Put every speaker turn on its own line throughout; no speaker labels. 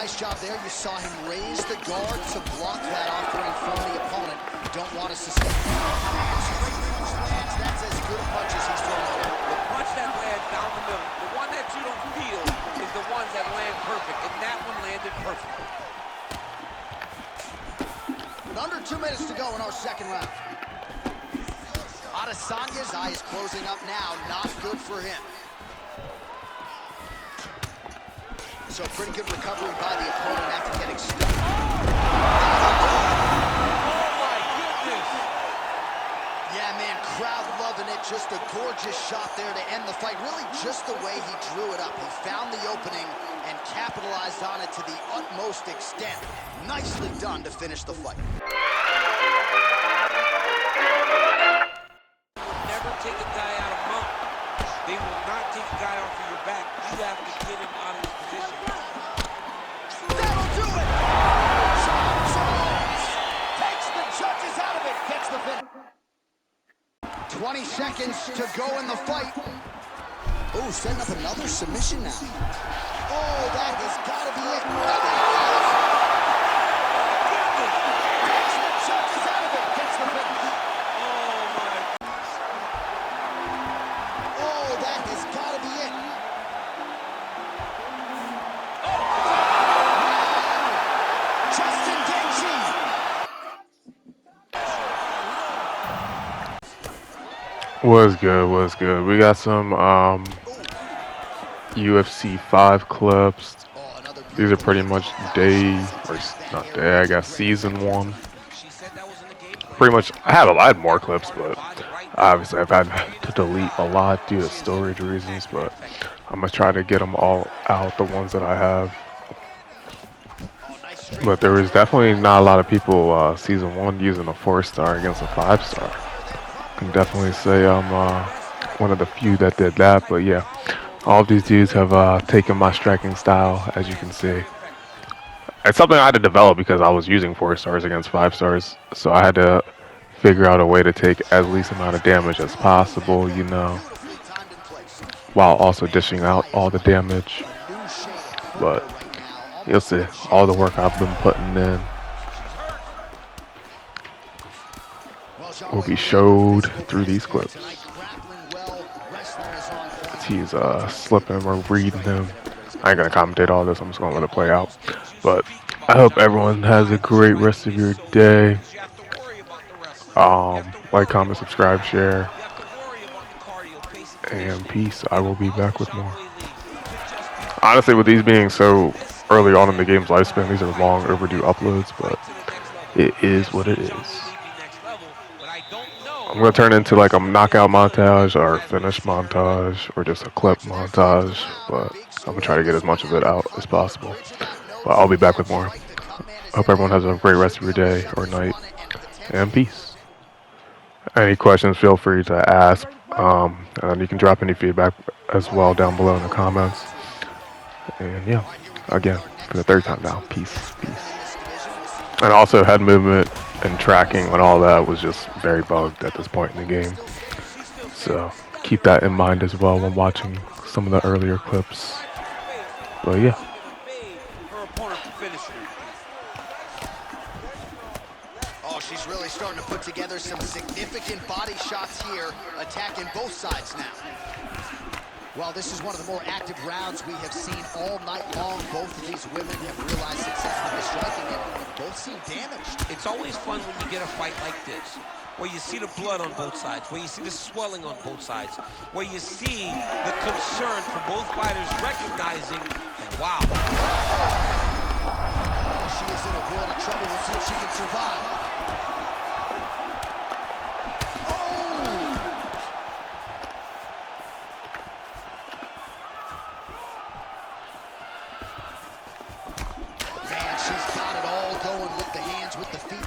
nice job there. You saw him raise the guard to block that offering from the opponent. Don't want to sustain. Straight punch lands. That's as good a punch as he's thrown out.
The punch that lands down the middle, the one that you don't feel, is the ones that land perfect, and that one landed perfectly.
With under 2 minutes to go in our second round. Adesanya's eye is closing up now. Not good for him. So pretty good recovery by the opponent after getting stuck.
Oh my goodness!
Yeah, man, crowd loving it. Just a gorgeous shot there to end the fight. Really just the way he drew it up. He found the opening and capitalized on it to the utmost extent. Nicely done to finish the fight.
Never take a guy out of mount. They will not take a guy off of your back. You have to get him out of his position.
That'll do it! Jones takes the judges out of it. Gets the finish. 20 seconds to go in the fight. Oh, setting up another submission now. Oh, that has got to be it. Takes the judges out of it. Gets the finish. Oh, that has got to be it. Justin Gaethje.
Was good. We got some UFC 5 clips. These are pretty much season 1. Pretty much, I had more clips, but obviously I've had to delete a lot due to storage reasons, but I'm gonna try to get them all out, the ones that I have. But there was definitely not a lot of people season 1 using a 4-star against a 5-star. I can definitely say I'm one of the few that did that, but yeah, all of these dudes have taken my striking style, as you can see. It's something I had to develop because I was using 4-stars against 5-stars, so I had to figure out a way to take as least amount of damage as possible, you know, while also dishing out all the damage. But you'll see all the work I've been putting in will be showed through these clips. He's slipping or reading him. I ain't gonna commentate all this, I'm just gonna let it play out. But I hope everyone has a great rest of your day. Like, comment, subscribe, share, and peace. I will be back with more. Honestly, with these being so early on in the game's lifespan, these are long overdue uploads, but it is what it is. I'm gonna turn into like a knockout montage or finish montage or just a clip montage, but I'm gonna try to get as much of it out as possible. But I'll be back with more. Hope everyone has a great rest of your day or night, and peace. Any questions, feel free to ask, and you can drop any feedback as well down below in the comments. And yeah, again, for the 3rd time now, peace. And also head movement and tracking and all that was just very bugged at this point in the game. So keep that in mind as well when watching some of the earlier clips. But yeah.
Oh, she's really starting to put together some significant body shots here, attacking both sides now. Well, this is one of the more active rounds we have seen all night long. Both of these women have realized success with the striking, and both seem damaged.
It's always fun when you get a fight like this, where you see the blood on both sides, where you see the swelling on both sides, where you see the concern for both fighters recognizing, wow.
She is in a world of trouble. We'll see if she can survive.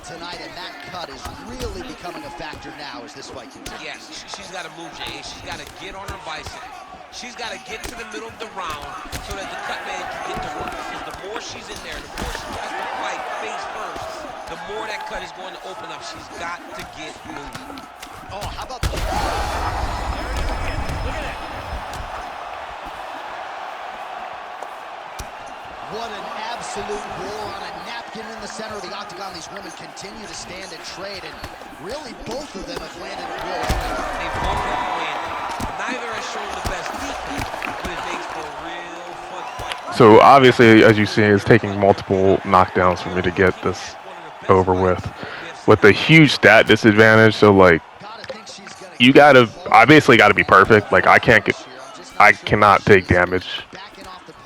Tonight, and that cut is really becoming a factor now as this fight continues.
Yes, she's got to move, Jay. She's got to get on her bicycle. She's got to get to the middle of the round so that the cut man can get to work. Because the more she's in there, the more she tries to fight face first, the more that cut is going to open up. She's got to get moving.
Oh, how about the... There it is again. Look at it. What an absolute war on a napkin in the center of the octagon. These women continue to stand and trade, and really both of them have landed blows.
They both have landed. Neither has shown the best defense, but it makes for a real fun fight.
So obviously, as you see, it's taking multiple knockdowns for me to get this over with a huge stat disadvantage. So like, I basically gotta be perfect. Like I cannot take damage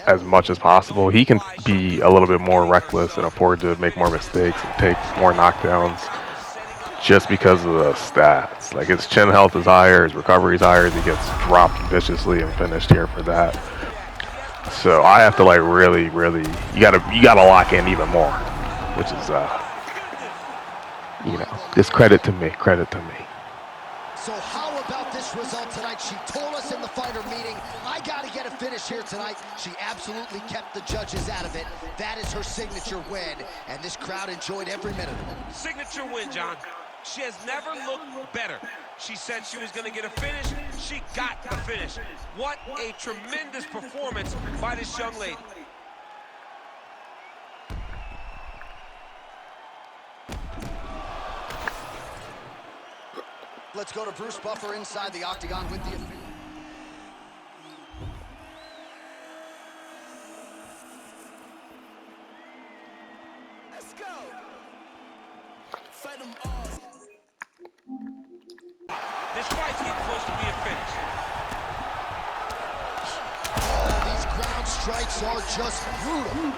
as much as possible. He can be a little bit more reckless and afford to make more mistakes and take more knockdowns just because of the stats. Like his chin health is higher, his recovery is higher, he gets dropped viciously and finished here for that. So I have to like really, you gotta lock in even more, which is just credit to me.
So how about this result tonight? She told us in the fighter meeting, I gotta get a finish here tonight. She absolutely kept the judges out of it. That is her signature win, and this crowd enjoyed every minute of it.
Signature win, John. She has never looked better. She said she was gonna get a finish. She got the finish. What a tremendous performance by this young lady.
Let's go to Bruce Buffer inside the octagon with the... Let's go! Fight them all.
This fight's getting close to being finished.
Oh, these ground strikes are just brutal.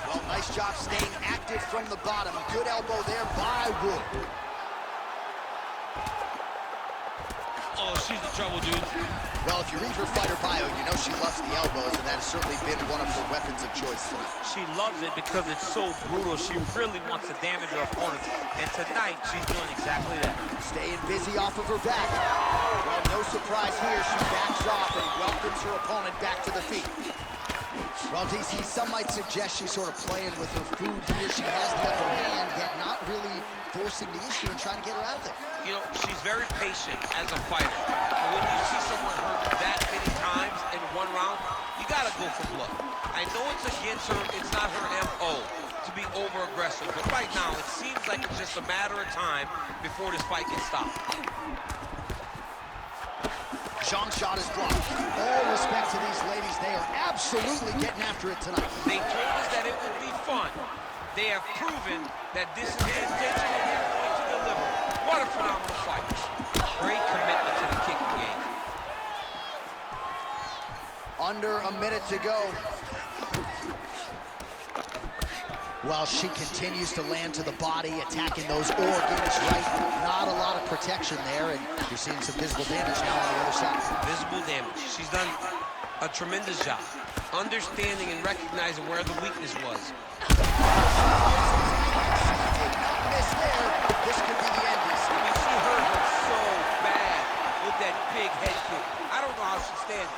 Well, nice job staying active from the bottom. Good elbow there by Wood.
Oh, she's in trouble, dude.
Well, if you read her fighter bio, you know she loves the elbows, and that has certainly been one of her weapons of choice tonight.
She loves it because it's so brutal. She really wants to damage her opponents, and tonight she's doing exactly that.
Staying busy off of her back. Well, no surprise here. She backs off and welcomes her opponent back to the feet. Well, DC, some might suggest she's sort of playing with her food here. She has the upper hand, yet not really forcing the issue and trying to get her out of there.
You know, she's very patient as a fighter. And when you see someone hurt that many times in one round, you gotta go for blood. I know it's against her, it's not her MO to be over-aggressive, but right now it seems like it's just a matter of time before this fight gets stopped.
Zhang shot is blocked. All respect to these ladies. They are absolutely getting after it tonight.
They told us that it would be fun. They have proven that this is the intention and they're going to deliver. What a phenomenal fight. Great commitment to the kicking game.
Under a minute to go. While she continues to land to the body, attacking those organs, right? Not a lot of protection there, and you're seeing some visible damage now on the other side.
Visible damage. She's done a tremendous job understanding and recognizing where the weakness was.
Did not miss there. This could be the end.
I mean, she hurt her so bad with that big head kick. I don't know how she stands.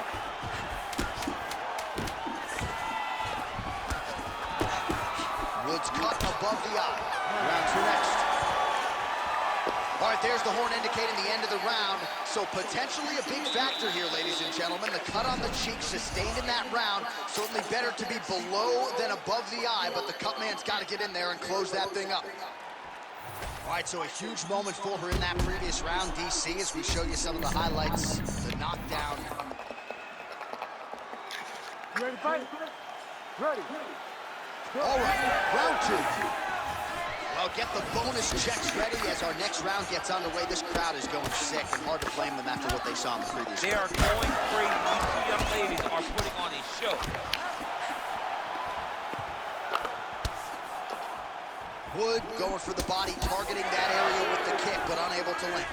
Woods cut above the eye. Round two next. All right, there's the horn indicating the end of the round. So potentially a big factor here, ladies and gentlemen. The cut on the cheek sustained in that round. Certainly better to be below than above the eye, but the cut man's got to get in there and close that thing up. All right, so a huge moment for her in that previous round, DC, as we show you some of the highlights, the knockdown.
You ready to fight? Ready.
All right, round two. Well, get the bonus checks ready as our next round gets underway. This crowd is going sick, and hard to blame them after what they saw in the previous
They are going crazy. These two young ladies are putting on a show.
Wood going for the body, targeting that area with the kick, but unable to land.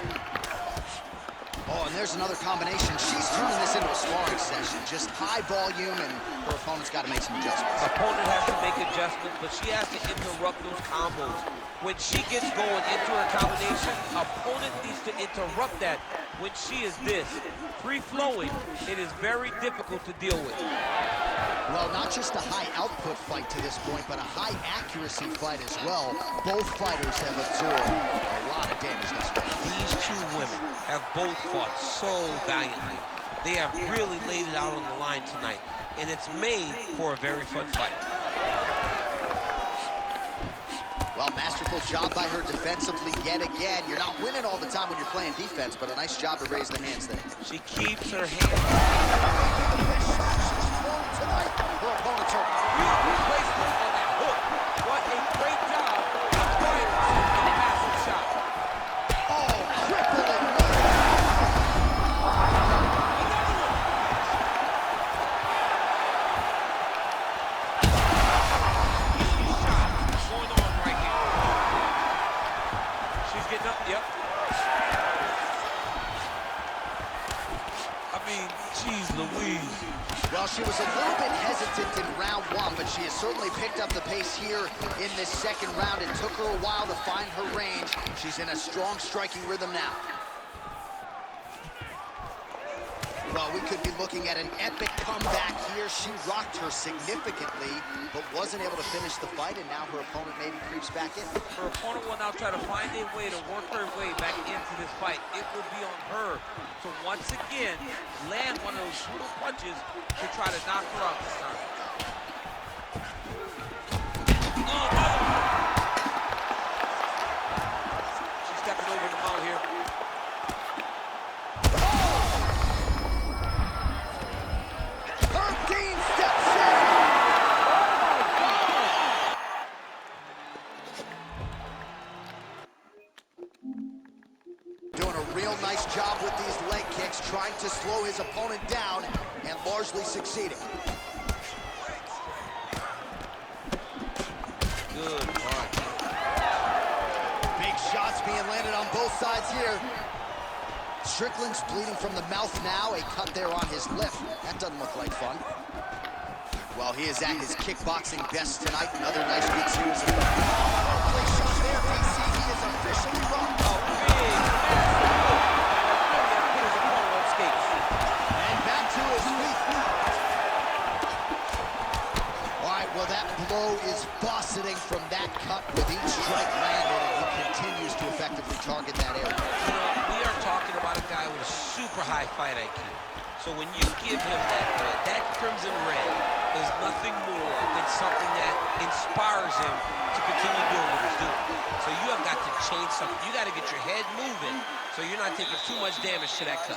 Oh, and there's another combination. She's turning this into a sparring session. Just high volume, and her opponent's got to make some adjustments.
Opponent has to make adjustments, but she has to interrupt those combos. When she gets going into her combination, opponent needs to interrupt that. When she is this, free-flowing, it is very difficult to deal with.
Well, not just a high-output fight to this point, but a high-accuracy fight as well. Both fighters have absorbed a lot of damage thus far.
These two women have both fought so valiantly. They have really laid it out on the line tonight, and it's made for a very fun fight.
Well, masterful job by her defensively yet again. You're not winning all the time when you're playing defense, but a nice job to raise the hands there.
She keeps her hands.
Tonight, her opponent's hurt.
Beautiful placement on that hook. What a great job of trying to get a massive shot.
Oh, crippling.
Getting up, yep. I mean, geez Louise.
Well, she was a little bit hesitant in round one, but she has certainly picked up the pace here in this second round. It took her a while to find her range. She's in a strong striking rhythm now. Well, we could be looking at an epic comeback here. She rocked her significantly, but wasn't able to finish the fight, and now her opponent maybe creeps back in.
Her opponent will now try to find a way to work her way back into this fight. It will be on her to once again land one of those brutal punches to try to knock her out this time. She's stepping over the mount here.
13 steps in. Doing a real nice job with these leg kicks, trying to slow his opponent down, and largely succeeding.
Good punch.
Big shots being landed on both sides here. Strickland's bleeding from the mouth now, a cut there on his lip. That doesn't look like fun. Well, he is at his kickboxing best tonight. Another nice good series of big shot there, DC. He is officially rocked. And back to his feet. All right, well, that blow is bossing from that cut with each strike landed, and he continues to effectively target that area.
You know, we are talking about a guy with a super high fight IQ. So when you give him that crimson red is nothing more than something that inspires him to continue doing what he's doing. So you have got to change something. You got to get your head moving so you're not taking too much damage to that cut.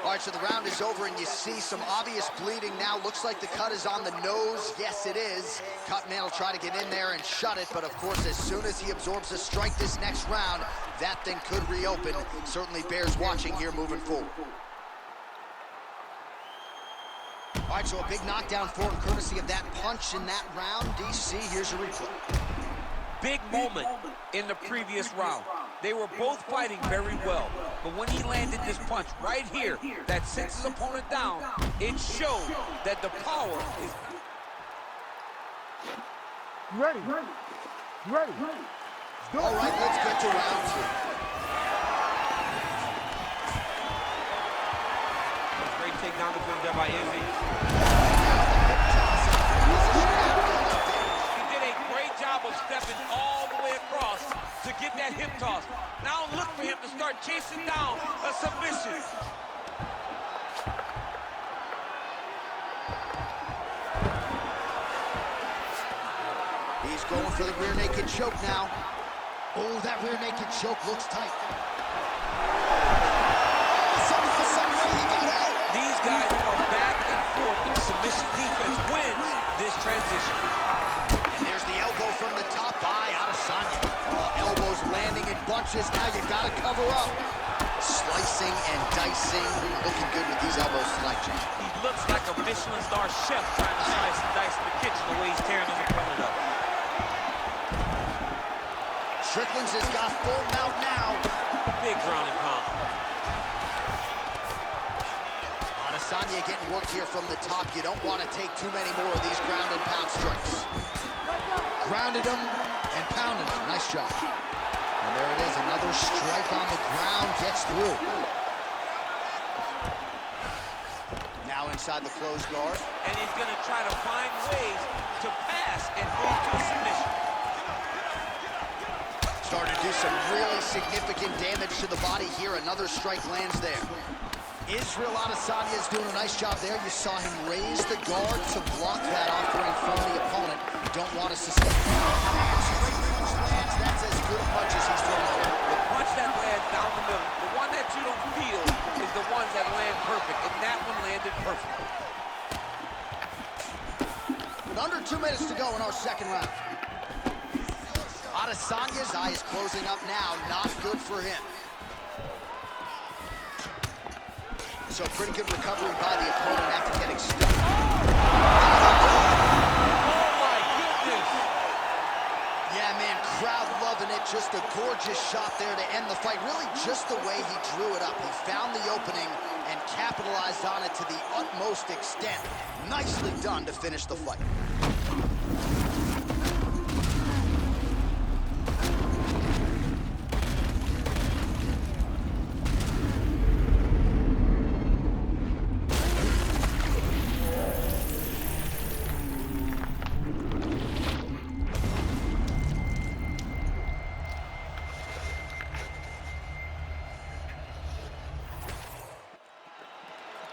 All right, so the round is over, and you see some obvious bleeding now. Looks like the cut is on the nose. Yes, it is. Cutman will try to get in there and shut it, but of course, as soon as he absorbs a strike this next round, that thing could reopen. Certainly bears watching here moving forward. All right, so a big knockdown for him, courtesy of that punch in that round. DC, here's your replay.
Big moment in the previous round. They were both fighting very well, but when he landed this punch right here that sets his opponent down, it showed that the power is...
Ready. Ready.
All right, let's get to round two.
Great takedown defense there by IZZY. He did a great job of stepping all the way across to get that hip toss. Now look for him to start chasing down a submission.
He's going for the rear naked choke now. Oh, that rear naked choke looks tight.
These guys are back and forth, and submission defense wins this transition.
And there's the elbow from the top by Adesanya. Elbows landing in bunches. Now you gotta cover up. Slicing and dicing. Looking good with these elbows tonight, Jim.
He looks like a Michelin star chef trying to slice and dice in the kitchen the way he's tearing his opponent up.
Strickland's has got full mount now.
Big ground and pound.
Adesanya getting work here from the top. You don't want to take too many more of these ground and pound strikes. Grounded him and pounded him. Nice job. And there it is, another strike on the ground, gets through. Now inside the closed guard.
And he's going to try to find ways to pass and move to a submission.
Starting to do some really significant damage to the body here. Another strike lands there. Israel Adesanya is doing a nice job there. You saw him raise the guard to block that offering from the opponent. Don't want to sustain. Straight punch lands. That's as good a punch as he's thrown out.
The punch that lands down the middle, the one that you don't feel is the ones that land perfect, and that one landed perfect.
With under 2 minutes to go in our second round. Adesanya's eye is closing up now. Not good for him. So pretty good recovery by the opponent after getting stuck.
Oh my goodness!
Yeah, man, crowd loving it. Just a gorgeous shot there to end the fight. Really just the way he drew it up. He found the opening and capitalized on it to the utmost extent. Nicely done to finish the fight.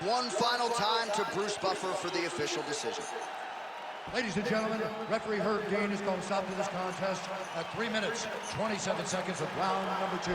One final time to Bruce Buffer for the official decision.
Ladies and gentlemen, referee Herb Dean has called a stop to this contest at 3 minutes, 27 seconds of round number 2.